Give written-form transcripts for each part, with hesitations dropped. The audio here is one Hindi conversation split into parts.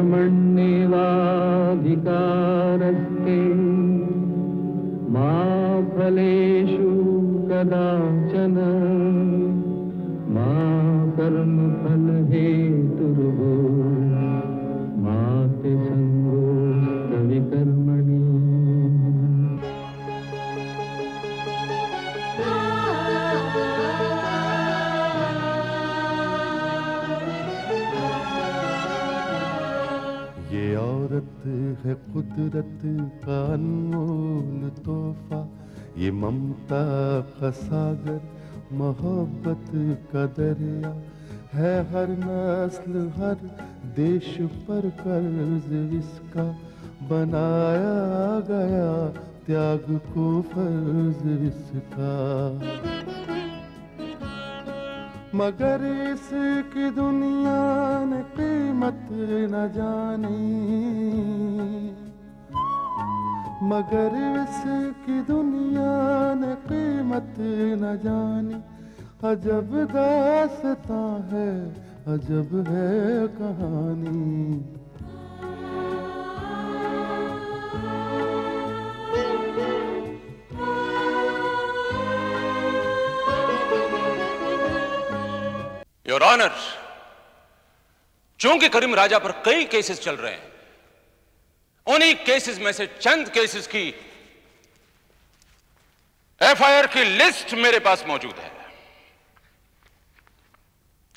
कर्मण्येवाधिकारस्ते मा फलेषु कदाचन मा कर्मफलहेतुर्भो मा ते संगोऽस्त्वविकर्मणि। ये औरत है कुदरत का अनमोल तोहफा, ये ममता का सागर मोहब्बत का दरिया है, हर नस्ल हर देश पर कर्ज इसका बनाया गया, त्याग को फर्ज इसका। मगर इसकी दुनिया ने कीमत न जानी, मगर इसकी दुनिया ने कीमत न जानी। अजब दास्तां है, अजब है कहानी। योर ऑनर, चूंकि करीम राजा पर कई केसेस चल रहे हैं, उन्हीं केसेस में से चंद केसेस की एफआईआर की लिस्ट मेरे पास मौजूद है।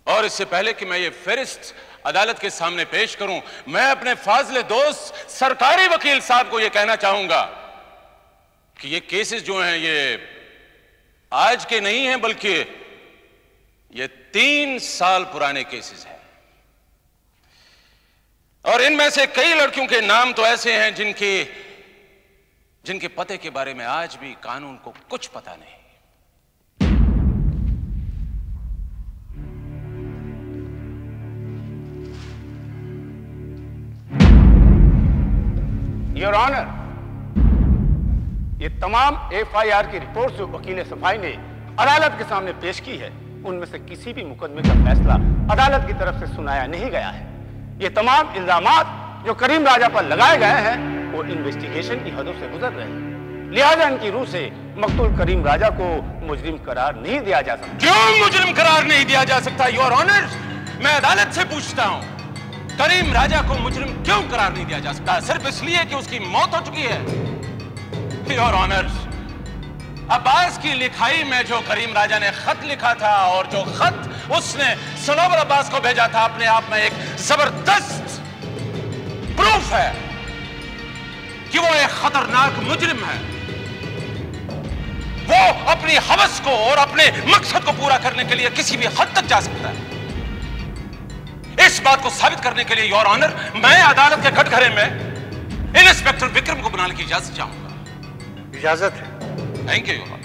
और इससे पहले कि मैं ये फहरिस्त अदालत के सामने पेश करूं, मैं अपने फाजिले दोस्त सरकारी वकील साहब को यह कहना चाहूंगा कि ये केसेस जो हैं ये आज के नहीं हैं, बल्कि ये 3 साल पुराने केसेस हैं। और इनमें से कई लड़कियों के नाम तो ऐसे हैं जिनके पते के बारे में आज भी कानून को कुछ पता नहीं। योर ऑनर, ये तमाम एफआईआर की रिपोर्ट जो वकील सफाई ने अदालत के सामने पेश की है, उनमें से किसी भी मुकदमे का फैसला अदालत की तरफ से सुनाया नहीं गया है। ये तमाम इल्जामात जो करीम राजा पर लगाए गए हैं वो इन्वेस्टिगेशन की हदों से गुजर रहे हैं, लिहाजा इनकी रूह से मकतूल करीम राजा को मुजरिम करार नहीं दिया जा सकता। क्यों मुजरिम करार नहीं दिया जा सकता योर ऑनर? मैं अदालत से पूछता हूं, करीम राजा को मुजरिम क्यों करार नहीं दिया जा सकता? सिर्फ इसलिए कि उसकी मौत हो चुकी है? योर ऑनर, अब्बास की लिखाई में जो करीम राजा ने खत लिखा था और जो खत उसने सनोबर अब्बास को भेजा था, अपने आप में एक जबरदस्त प्रूफ है कि वो एक खतरनाक मुजरिम है। वो अपनी हवस को और अपने मकसद को पूरा करने के लिए किसी भी हद तक जा सकता है। इस बात को साबित करने के लिए योर ऑनर, मैं अदालत के कटघरे में इंस्पेक्टर विक्रम को बुलाने की इजाजत चाहूंगा। इजाजत है। Thank you your honour.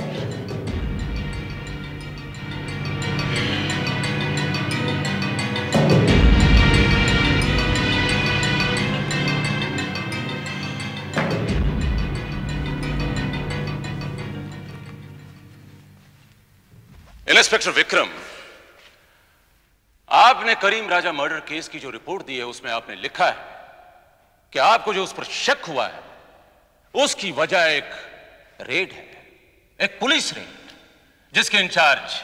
Inspector Vikram, आपने करीम राजा मर्डर केस की जो रिपोर्ट दी है उसमें आपने लिखा है कि आपको जो उस पर शक हुआ है उसकी वजह एक रेड है, एक पुलिस रेड जिसके इंचार्ज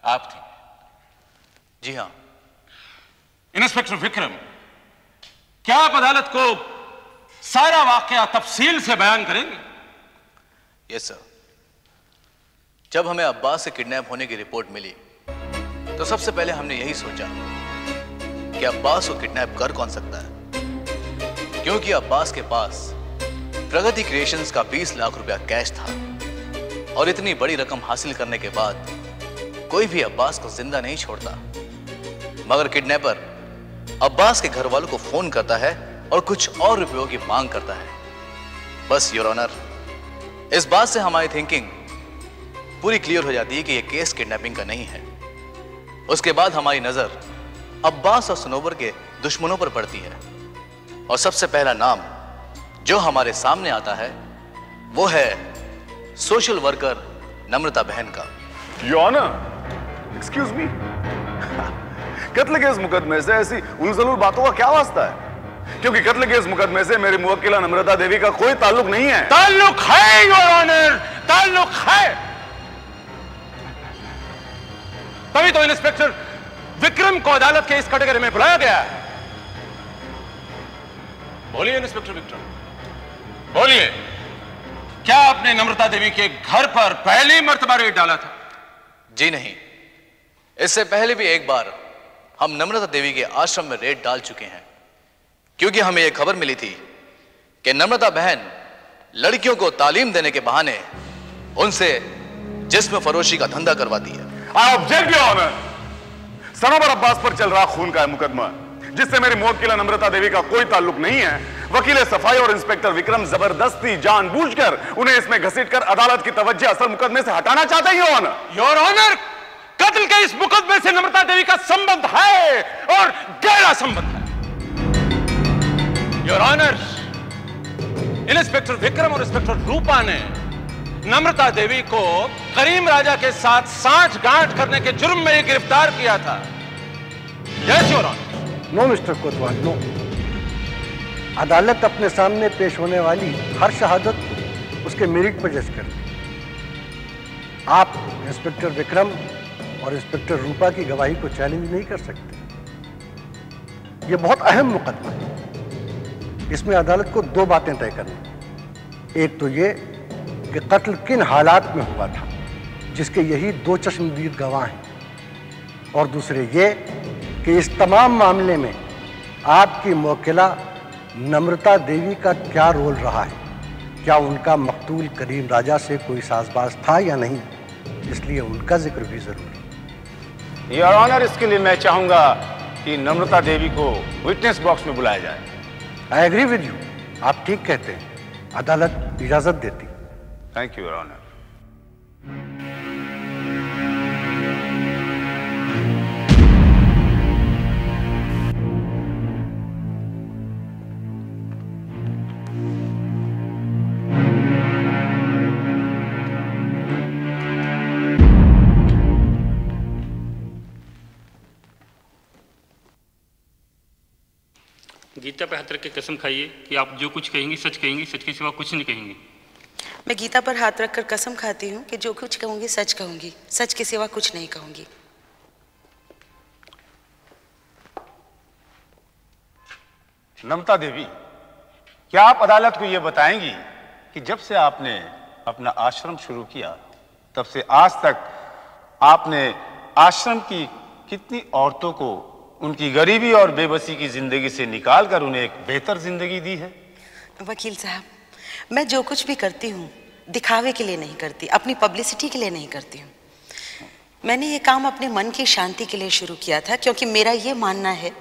आप थे। जी हां। इंस्पेक्टर विक्रम, क्या आप अदालत को सारा वाकया तफसील से बयान करेंगे? Yes sir. जब हमें अब्बास से किडनैप होने की रिपोर्ट मिली तो सबसे पहले हमने यही सोचा कि अब्बास को किडनैप कर कौन सकता है, क्योंकि अब्बास के पास प्रगति क्रिएशंस का 20 लाख रुपया कैश था और इतनी बड़ी रकम हासिल करने के बाद कोई भी अब्बास को जिंदा नहीं छोड़ता। मगर किडनैपर अब्बास के घर वालों को फोन करता है और कुछ और रुपयों की मांग करता है। बस योर ऑनर, इस बात से हमारी थिंकिंग पूरी क्लियर हो जाती है कि यह केस किडनैपिंग का नहीं है। उसके बाद हमारी नजर अब्बास और सनोबर के दुश्मनों पर पड़ती है और सबसे पहला नाम जो हमारे सामने आता है वो है सोशल वर्कर नम्रता बहन का। योर ऑनर, एक्सक्यूज मी, कत्ल के इस मुकदमे से ऐसी उलझुल बातों का क्या वास्ता है? क्योंकि कत्ल के इस मुकदमे से मेरी मुवक्किला नम्रता देवी का कोई ताल्लुक नहीं है। ताल्लुक है योर ऑनर, ताल्लुक है। तभी तो इंस्पेक्टर विक्रम को अदालत के इस कैटेगरी में बुलाया गया है। बोलिए इंस्पेक्टर विक्रम, बोलिए, क्या आपने नम्रता देवी के घर पर पहली मर्तबा रेड डाला था? जी नहीं, इससे पहले भी एक बार हम नम्रता देवी के आश्रम में रेड डाल चुके हैं, क्योंकि हमें यह खबर मिली थी कि नम्रता बहन लड़कियों को तालीम देने के बहाने उनसे जिस्म फरोशी का धंधा करवाती है। I object your honour. Sanobar Abbas पर चल रहा खून का मुकदमा जिससे मेरी मुवक्किला नम्रता देवी का कोई ताल्लुक नहीं है, वकील सफाई और इंस्पेक्टर विक्रम जबरदस्ती जानबूझकर उन्हें इसमें घसीटकर अदालत की तवज्जो असल मुकदमे से हटाना चाहते हैं। योर ऑनर, कत्ल के इस मुकदमे से नम्रता देवी का संबंध है और गहरा संबंध है। योर ऑनर, इंस्पेक्टर विक्रम और इंस्पेक्टर रूपा ने नम्रता देवी को करीम राजा के साथ सांठ-गांठ करने के जुर्म में ही गिरफ्तार किया था। Yes your honour. No mister Kotwal, no. अदालत अपने सामने पेश होने वाली हर शहादत को उसके मेरिट पर जज करती है। आप इंस्पेक्टर विक्रम और इंस्पेक्टर रूपा की गवाही को चैलेंज नहीं कर सकते। यह बहुत अहम मुकदमा है। इसमें अदालत को दो बातें तय करनी। एक तो ये कि कत्ल किन हालात में हुआ था, जिसके यही दो चश्मदीद गवाह हैं, और दूसरे ये कि इस तमाम मामले में आपकी मुवक्किला नम्रता देवी का क्या रोल रहा है। क्या उनका मकतूल करीम राजा से कोई साजबाज था या नहीं, इसलिए उनका जिक्र भी जरूरी है। योर ऑनर, इसके लिए मैं चाहूंगा कि नम्रता देवी को विटनेस बॉक्स में बुलाया जाए। आई एग्री विद यू, आप ठीक कहते हैं। अदालत इजाजत देती। Thank you your honour. Gita पर हाथ रख के कसम खाइए कि आप जो कुछ कहेंगी सच कहेंगी, सच के सिवा कुछ नहीं कहेंगी। मैं गीता पर हाथ रखकर कसम खाती हूँ कि जो कुछ कहूँगी सच कहूँगी, सच के सिवा कुछ नहीं कहूँगी। नम्रता देवी, क्या आप अदालत को यह बताएंगी कि जब से आपने अपना आश्रम शुरू किया तब से आज तक आपने आश्रम की कितनी औरतों को उनकी गरीबी और बेबसी की जिंदगी से निकालकर उन्हें एक बेहतर जिंदगी दी है? वकील साहब, मैं जो कुछ भी करती हूँ दिखावे के लिए नहीं करती, अपनी पब्लिसिटी के लिए नहीं करती हूँ। मैंने ये काम अपने मन की शांति के लिए शुरू किया था, क्योंकि मेरा ये मानना है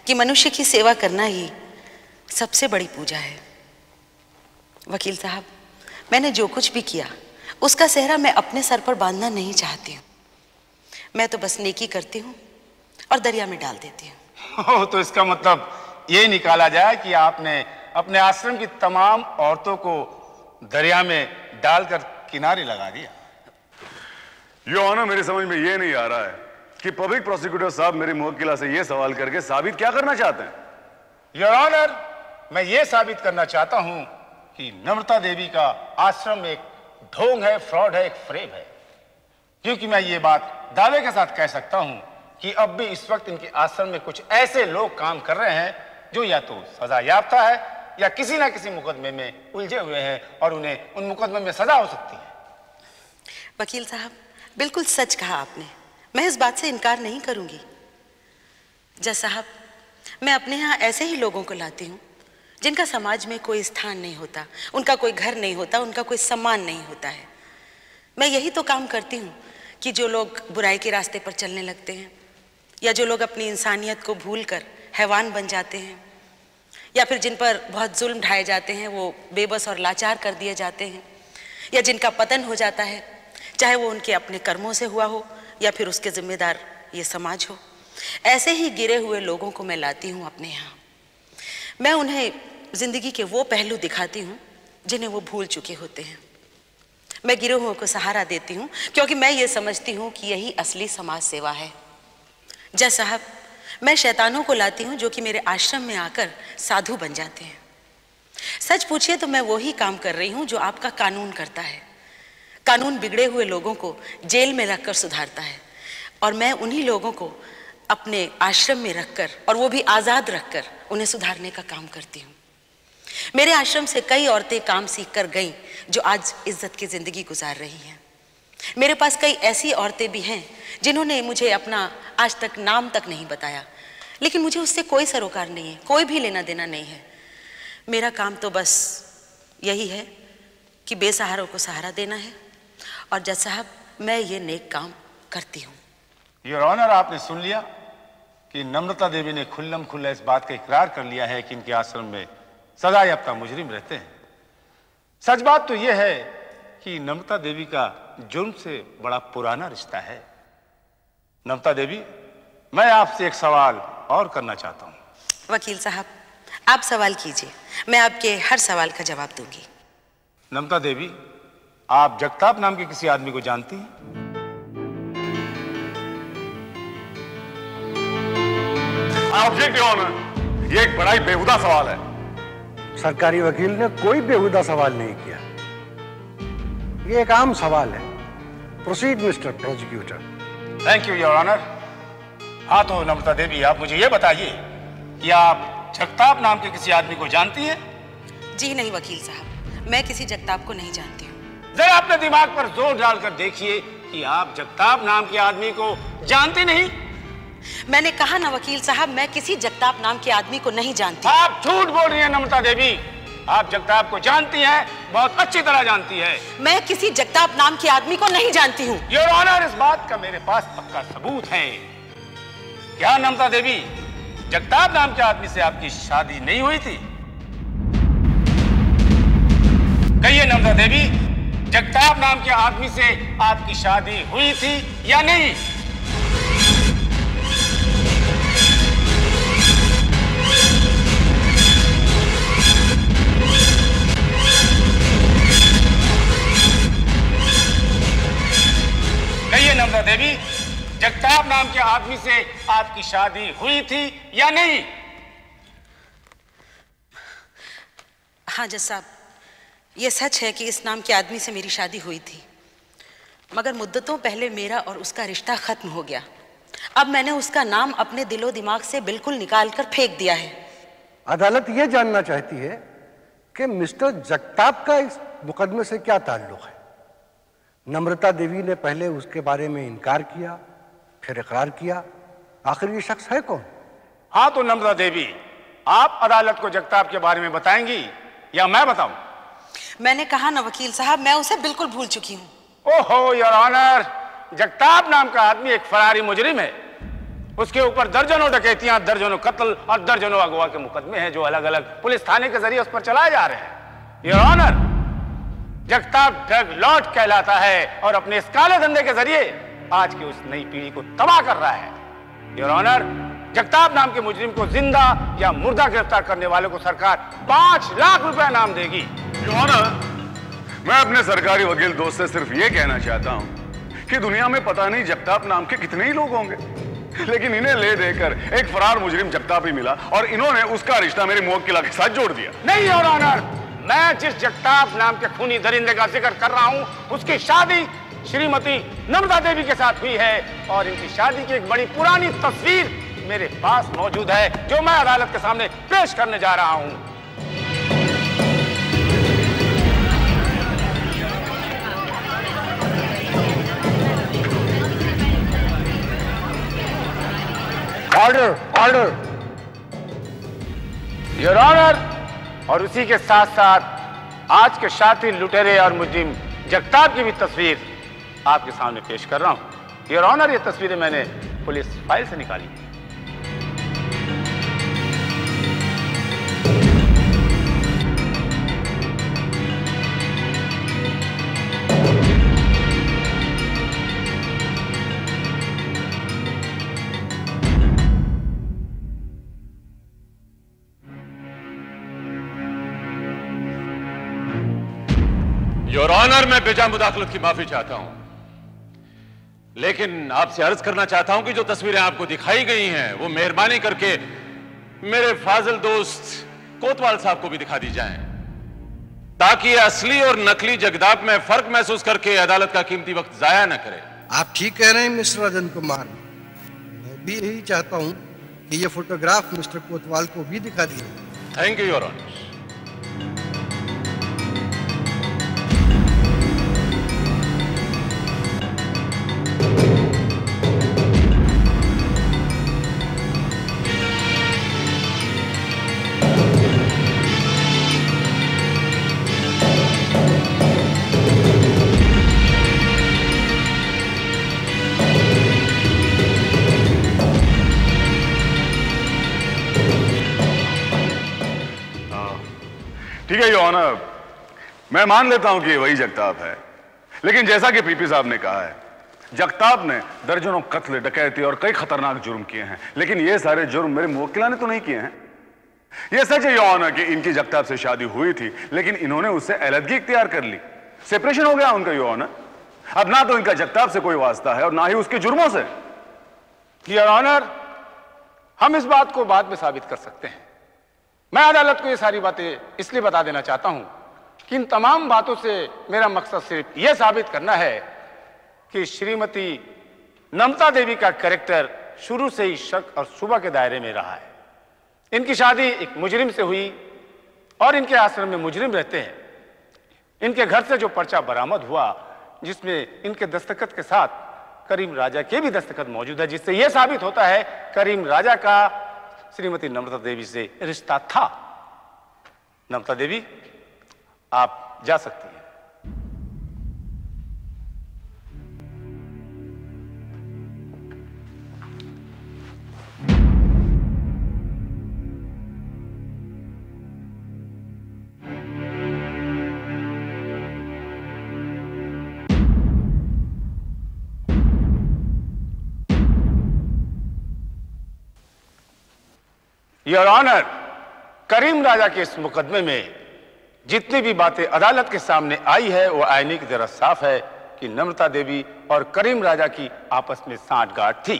कि मनुष्य की सेवा करना ही सबसे बड़ी पूजा है। वकील साहब, मैंने जो कुछ भी किया उसका सेहरा मैं अपने सर पर बांधना नहीं चाहती हूँ। मैं तो बस नेकी करती हूँ और दरिया में डाल देती हूँ। तो इसका मतलब ये निकाला जाए कि आपने अपने आश्रम की तमाम औरतों को दरिया में डालकर किनारे लगा दिया। योर ऑनर, मेरी समझ में ये नहीं आ रहा है कि पब्लिक प्रोसिक्यूटर साहब मेरी मुवक्किला से ये सवाल करके साबित क्या करना चाहते हैं? योर ऑनर, मैं ये साबित करना चाहता हूं कि नम्रता देवी का आश्रम एक ढोंग है, फ्रॉड है, एक फ्रेब है। क्योंकि मैं ये बात दावे के साथ कह सकता हूं कि अब भी इस वक्त इनके आश्रम में कुछ ऐसे लोग काम कर रहे हैं जो या तो सजा याफ्ता है या किसी ना किसी मुकदमे में उलझे हुए हैं और उन्हें उन मुकदमे में सजा हो सकती है। वकील साहब, बिल्कुल सच कहा आपने। मैं इस बात से इनकार नहीं करूंगी। जज साहब, मैं अपने यहाँ ऐसे ही लोगों को लाती हूँ जिनका समाज में कोई स्थान नहीं होता, उनका कोई घर नहीं होता, उनका कोई सम्मान नहीं होता है। मैं यही तो काम करती हूँ कि जो लोग बुराई के रास्ते पर चलने लगते हैं, या जो लोग अपनी इंसानियत को भूलकर हैवान बन जाते हैं, या फिर जिन पर बहुत जुल्म ढाए जाते हैं, वो बेबस और लाचार कर दिए जाते हैं, या जिनका पतन हो जाता है, चाहे वो उनके अपने कर्मों से हुआ हो या फिर उसके जिम्मेदार ये समाज हो, ऐसे ही गिरे हुए लोगों को मैं लाती हूँ अपने यहाँ। मैं उन्हें जिंदगी के वो पहलू दिखाती हूँ जिन्हें वो भूल चुके होते हैं। मैं गिरे हुओं को सहारा देती हूँ, क्योंकि मैं ये समझती हूँ कि यही असली समाज सेवा है। जज साहब, मैं शैतानों को लाती हूँ जो कि मेरे आश्रम में आकर साधु बन जाते हैं। सच पूछिए तो मैं वही काम कर रही हूँ जो आपका कानून करता है। कानून बिगड़े हुए लोगों को जेल में रखकर सुधारता है, और मैं उन्हीं लोगों को अपने आश्रम में रखकर, और वो भी आज़ाद रखकर, उन्हें सुधारने का काम करती हूँ। मेरे आश्रम से कई औरतें काम सीख कर गईं जो आज इज्जत की जिंदगी गुजार रही हैं। मेरे पास कई ऐसी औरतें भी हैं जिन्होंने मुझे अपना आज तक नाम तक नहीं बताया, लेकिन मुझे उससे कोई सरोकार नहीं है, कोई भी लेना देना नहीं है। मेरा काम तो बस यही है कि बेसहारों को सहारा देना है, और जज साहब मैं ये नेक काम करती हूँ। योर ऑनर, आपने सुन लिया कि नम्रता देवी ने खुल्लम खुल्ला इस बात का इकरार कर लिया है कि इनके आश्रम में सजा याफ्ता मुजरिम रहते हैं। सच बात तो यह है कि नम्रता देवी का जुर्म से बड़ा पुराना रिश्ता है। नम्रता देवी, मैं आपसे एक सवाल और करना चाहता हूं। वकील साहब, आप सवाल कीजिए, मैं आपके हर सवाल का जवाब दूंगी। नम्रता देवी, आप जगताप नाम के किसी आदमी को जानती हैं? ऑब्जेक्ट योर ऑनर, ये एक बड़ा ही बेहुदा सवाल है। सरकारी वकील ने कोई बेहुदा सवाल नहीं किया, ये एक आम सवाल है। Proceed mister prosecutor. Thank you your honour. हाँ तो नम्रता देवी, आप मुझे ये बताइए कि आप जगताप नाम के किसी आदमी को जानती हैं? जी नहीं वकील साहब, मैं किसी जगताप को नहीं जानती हूँ। जरा अपने दिमाग पर जोर डालकर देखिए कि आप जगताप नाम के आदमी को जानती नहीं। मैंने कहा ना वकील साहब, मैं किसी जगताप नाम के आदमी को नहीं जानती। आप झूठ बोल रही हैं नम्रता देवी। आप जगताप को जानती हैं, बहुत अच्छी तरह जानती है। मैं किसी जगताप नाम के आदमी को नहीं जानती हूँ। योर ऑनर, इस बात का मेरे पास पक्का सबूत है। क्या नम्रता देवी, जगताप नाम के आदमी से आपकी शादी नहीं हुई थी? कहिए नम्रता देवी, जगताप नाम के आदमी से आपकी शादी हुई थी या नहीं? कहिए नम्रता देवी, जगताप नाम के आदमी से आपकी शादी हुई थी या नहीं? हाँ जज साहब, ये सच है कि इस नाम के आदमी से मेरी शादी हुई थी, मगर मुद्दतों पहले मेरा और उसका रिश्ता खत्म हो गया। अब मैंने उसका नाम अपने दिलो दिमाग से बिल्कुल निकाल कर फेंक दिया है। अदालत ये जानना चाहती है कि मिस्टर जगताप का इस मुकदमे से क्या ताल्लुक है। नम्रता देवी ने पहले उसके बारे में इनकार किया, फिर इकरार किया, आखिर ये शख्स है कौन? हाँ तो नम्रता देवी, आप अदालत को जगताप के बारे में बताएंगी या मैं बताऊं? मैंने कहा ना वकील साहब, मैं उसे बिल्कुल भूल चुकी हूँ। ओहो योर ऑनर, जगताप नाम का आदमी एक फरारी मुजरिम है। उसके ऊपर दर्जनों डकैतियां, दर्जनों कत्ल और दर्जनों अगवा के मुकदमे हैं जो अलग अलग पुलिस थाने के जरिए उस पर चलाए जा रहे हैं। Your honour, Jagtap drug lord कहलाता है और अपने इस काले धंधे के जरिए आज की उस नई पीढ़ी को तबाह कर रहा है। योर ऑनर, जगताप नाम के मुजरिम को जिंदा या मुर्दा गिरफ्तार करने वाले को सरकार 5 लाख रुपए इनाम देगी। योर ऑनर, मैं अपने सरकारी वकील दोस्त से सिर्फ ये कहना चाहता हूं कि दुनिया में पता नहीं जगताप नाम के कितने ही लोग होंगे, लेकिन इन्हें ले देकर एक फरार मुजरिम जगताप ही मिला और इन्होंने उसका रिश्ता मेरे मुवक्किला के साथ जोड़ दिया। नहीं योर ऑनर, मैं जिस जगताप नाम के खूनी दरिंदे का जिक्र कर रहा हूं उसकी शादी श्रीमती नम्रता देवी के साथ हुई है, और इनकी शादी की एक बड़ी पुरानी तस्वीर मेरे पास मौजूद है जो मैं अदालत के सामने पेश करने जा रहा हूं। Order, order. योर ऑनर, और उसी के साथ साथ आज के शातिर लुटेरे और मुजरिम जगताप की भी तस्वीर आपके सामने पेश कर रहा हूं। योर ऑनर, ये तस्वीरें मैंने पुलिस फाइल से निकाली। योर ऑनर, मैं बेजा मुदाखलत की माफी चाहता हूं। लेकिन आपसे अर्ज करना चाहता हूं कि जो तस्वीरें आपको दिखाई गई हैं वो मेहरबानी करके मेरे फाजिल दोस्त कोतवाल साहब को भी दिखा दी जाएं, ताकि असली और नकली जगदाप में फर्क महसूस करके अदालत का कीमती वक्त जाया न करे। आप ठीक कह रहे हैं मिस्टर राजन कुमार, मैं भी यही चाहता हूं कि ये फोटोग्राफ मिस्टर कोतवाल को भी दिखा दिए। Thank you your honour. ठीक है योर ऑनर, मैं मान लेता हूं कि ये वही जगताप है, लेकिन जैसा कि पीपी साहब ने कहा है, जगताप ने दर्जनों कत्ल, डकैती और कई खतरनाक जुर्म किए हैं, लेकिन ये सारे जुर्म मेरे मुवक्किला ने तो नहीं किए हैं। ये सच है योर ऑनर कि इनकी जगताप से शादी हुई थी, लेकिन इन्होंने उससे अलहदगी इख्तियार कर ली, सेपरेशन हो गया उनका योर ऑनर। अब ना तो इनका जगताप से कोई वास्ता है और ना ही उसके जुर्मों से। योर ऑनर, हम इस बात को बाद में साबित कर सकते हैं। मैं अदालत को ये सारी बातें इसलिए बता देना चाहता हूं कि इन तमाम बातों से मेरा मकसद सिर्फ यह साबित करना है कि श्रीमती नम्रता देवी का कैरेक्टर शुरू से ही शक और शुबा के दायरे में रहा है। इनकी शादी एक मुजरिम से हुई और इनके आश्रम में मुजरिम रहते हैं। इनके घर से जो पर्चा बरामद हुआ, जिसमें इनके दस्तखत के साथ करीम राजा के भी दस्तखत मौजूद है, जिससे यह साबित होता है करीम राजा का श्रीमती नम्रता देवी से रिश्ता था। नम्रता देवी, आप जा सकती हैं। योर ऑनर, करीम राजा के इस मुकदमे में जितनी भी बातें अदालत के सामने आई है वो आईने की तरह साफ है कि नम्रता देवी और करीम राजा की आपस में सांठगांठ थी।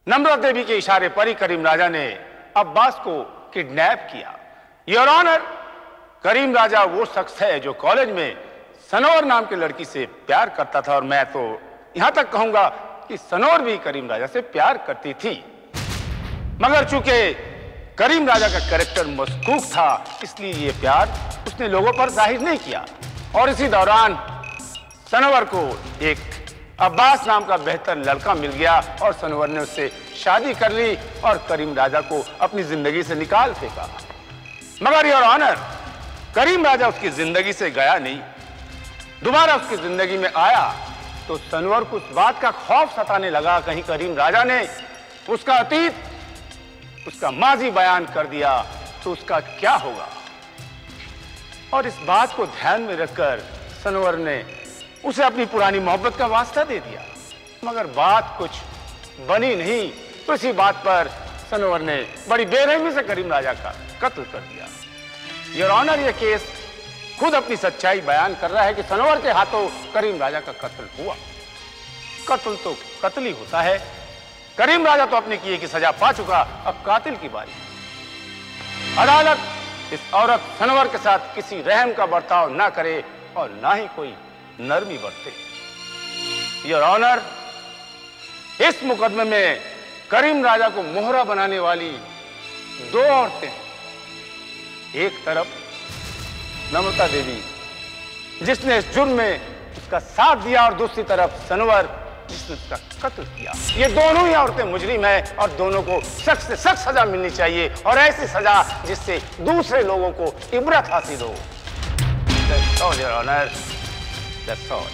नम्रता देवी के इशारे पर ही करीम राजा ने अब्बास को किडनैप किया। योर ऑनर, करीम राजा वो शख्स है जो कॉलेज में सनोर नाम की लड़की से प्यार करता था, और मैं तो यहां तक कहूंगा कि सनोर भी करीम राजा से प्यार करती थी। मगर चूंकि करीम राजा का कैरेक्टर मशकूक था, इसलिए ये प्यार उसने लोगों पर जाहिर नहीं किया। और इसी दौरान सनोवर को एक अब्बास नाम का बेहतर लड़का मिल गया और सनोवर ने उससे शादी कर ली और करीम राजा को अपनी जिंदगी से निकाल फेंका। मगर योर ऑनर, करीम राजा उसकी जिंदगी से गया नहीं, दोबारा उसकी जिंदगी में आया तो सनोवर को उस बात का खौफ सताने लगा कहीं करीम राजा ने उसका अतीत, उसका माजी बयान कर दिया तो उसका क्या होगा। और इस बात को ध्यान में रखकर सनोवर ने उसे अपनी पुरानी मोहब्बत का वास्ता दे दिया। मगर बात कुछ बनी नहीं तो इसी बात पर सनोवर ने बड़ी बेरहमी से करीम राजा का कत्ल कर दिया। योर ऑनर, यह केस खुद अपनी सच्चाई बयान कर रहा है कि सनोवर के हाथों करीम राजा का कत्ल हुआ। कत्ल तो कत्ल ही होता है। करीम राजा तो अपने किए की सजा पा चुका, अब कातिल की बारी। अदालत इस औरत सनोवर के साथ किसी रहम का बर्ताव ना करे और ना ही कोई नरमी बरते। योर ऑनर, इस मुकदमे में करीम राजा को मोहरा बनाने वाली दो औरतें, एक तरफ नम्रता देवी जिसने इस जुर्म में उसका साथ दिया और दूसरी तरफ सनोवर जिसने उसका कत्ल किया। ये दोनों ही औरतें मुजरिम हैं और दोनों को सख्त से सख्त सजा मिलनी चाहिए, और ऐसी सजा जिससे दूसरे लोगों को इबरत हासिल हो। That's all, Your Honor. That's all.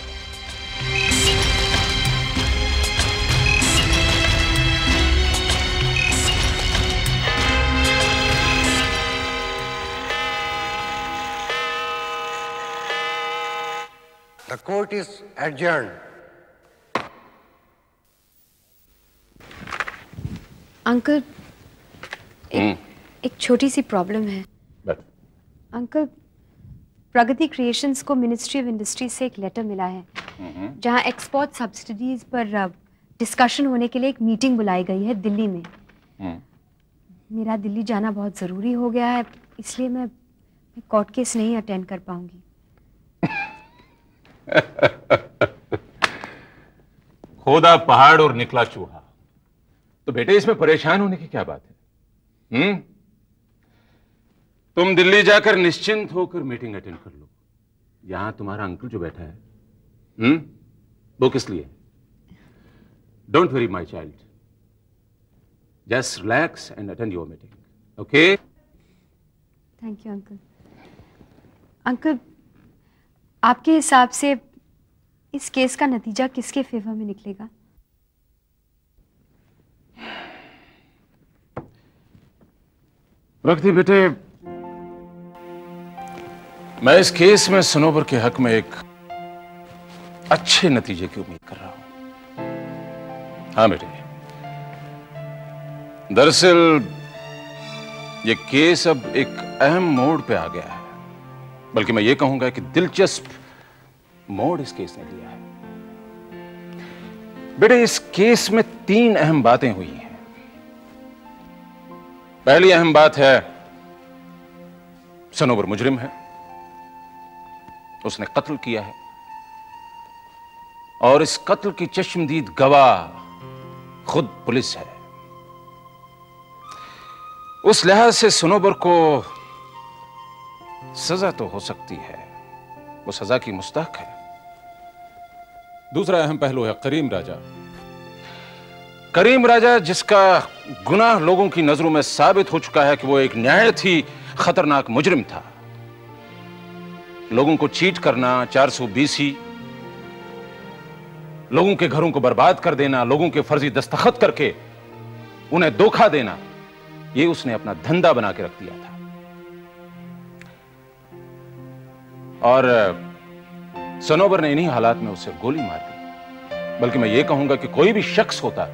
The court is adjourned. Uncle, एक छोटी सी प्रॉब्लम है। अंकल, प्रगति क्रिएशंस को मिनिस्ट्री ऑफ इंडस्ट्री से एक लेटर मिला है जहां एक्सपोर्ट सब्सिडीज पर डिस्कशन होने के लिए एक मीटिंग बुलाई गई है दिल्ली में। मेरा दिल्ली जाना बहुत ज़रूरी हो गया है, इसलिए मैं कोर्ट केस नहीं अटेंड कर पाऊंगी। खोदा पहाड़ और निकला चूहा, तो बेटे इसमें परेशान होने की क्या बात है? तुम दिल्ली जाकर निश्चिंत होकर मीटिंग अटेंड कर लो। यहां तुम्हारा अंकल जो बैठा है वो किस लिए? Don't worry my child, just relax and attend your meeting, okay? Thank you uncle. Uncle, आपके हिसाब से इस केस का नतीजा किसके फेवर में निकलेगा? प्रगति बेटे, मैं इस केस में सनोबर के हक में एक अच्छे नतीजे की उम्मीद कर रहा हूं। हाँ बेटे, दरअसल ये केस अब एक अहम मोड़ पे आ गया है, बल्कि मैं ये कहूंगा कि दिलचस्प मोड़ इस केस ने लिया है। बेटे, इस केस में 3 अहम बातें हुई हैं। पहली अहम बात है, सनोबर मुजरिम है, उसने कत्ल किया है और इस कत्ल की चश्मदीद गवाह खुद पुलिस है। उस लिहाज से सनोबर को सजा तो हो सकती है, वो सजा की मुस्तहक है। दूसरा अहम पहलू है करीम राजा। करीम राजा, जिसका गुनाह लोगों की नजरों में साबित हो चुका है कि वो एक निहायत ही खतरनाक मुजरिम था। लोगों को चीट करना, 420 लोगों के घरों को बर्बाद कर देना, लोगों के फर्जी दस्तखत करके उन्हें धोखा देना, ये उसने अपना धंधा बना के रख दिया था। और सनोबर ने इन्हीं हालात में उसे गोली मार दी। बल्कि मैं ये कहूंगा कि कोई भी शख्स होता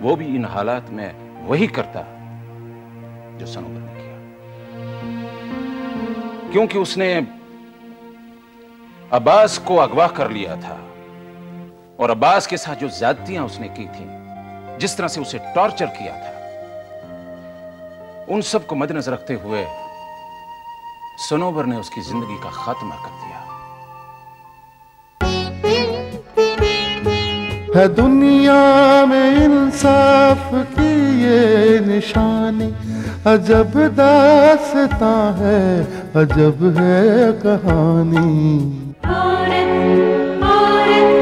वो भी इन हालात में वही करता जो सनोबर ने किया, क्योंकि उसने अब्बास को अगवा कर लिया था और अब्बास के साथ जो ज्यादतियां उसने की थी, जिस तरह से उसे टॉर्चर किया था, उन सब को मद्देनजर रखते हुए सनोबर ने उसकी जिंदगी का खात्मा कर दिया। है दुनिया में इंसाफ की ये निशानी, अजब दास्तां है, अजब है कहानी। औरत, औरत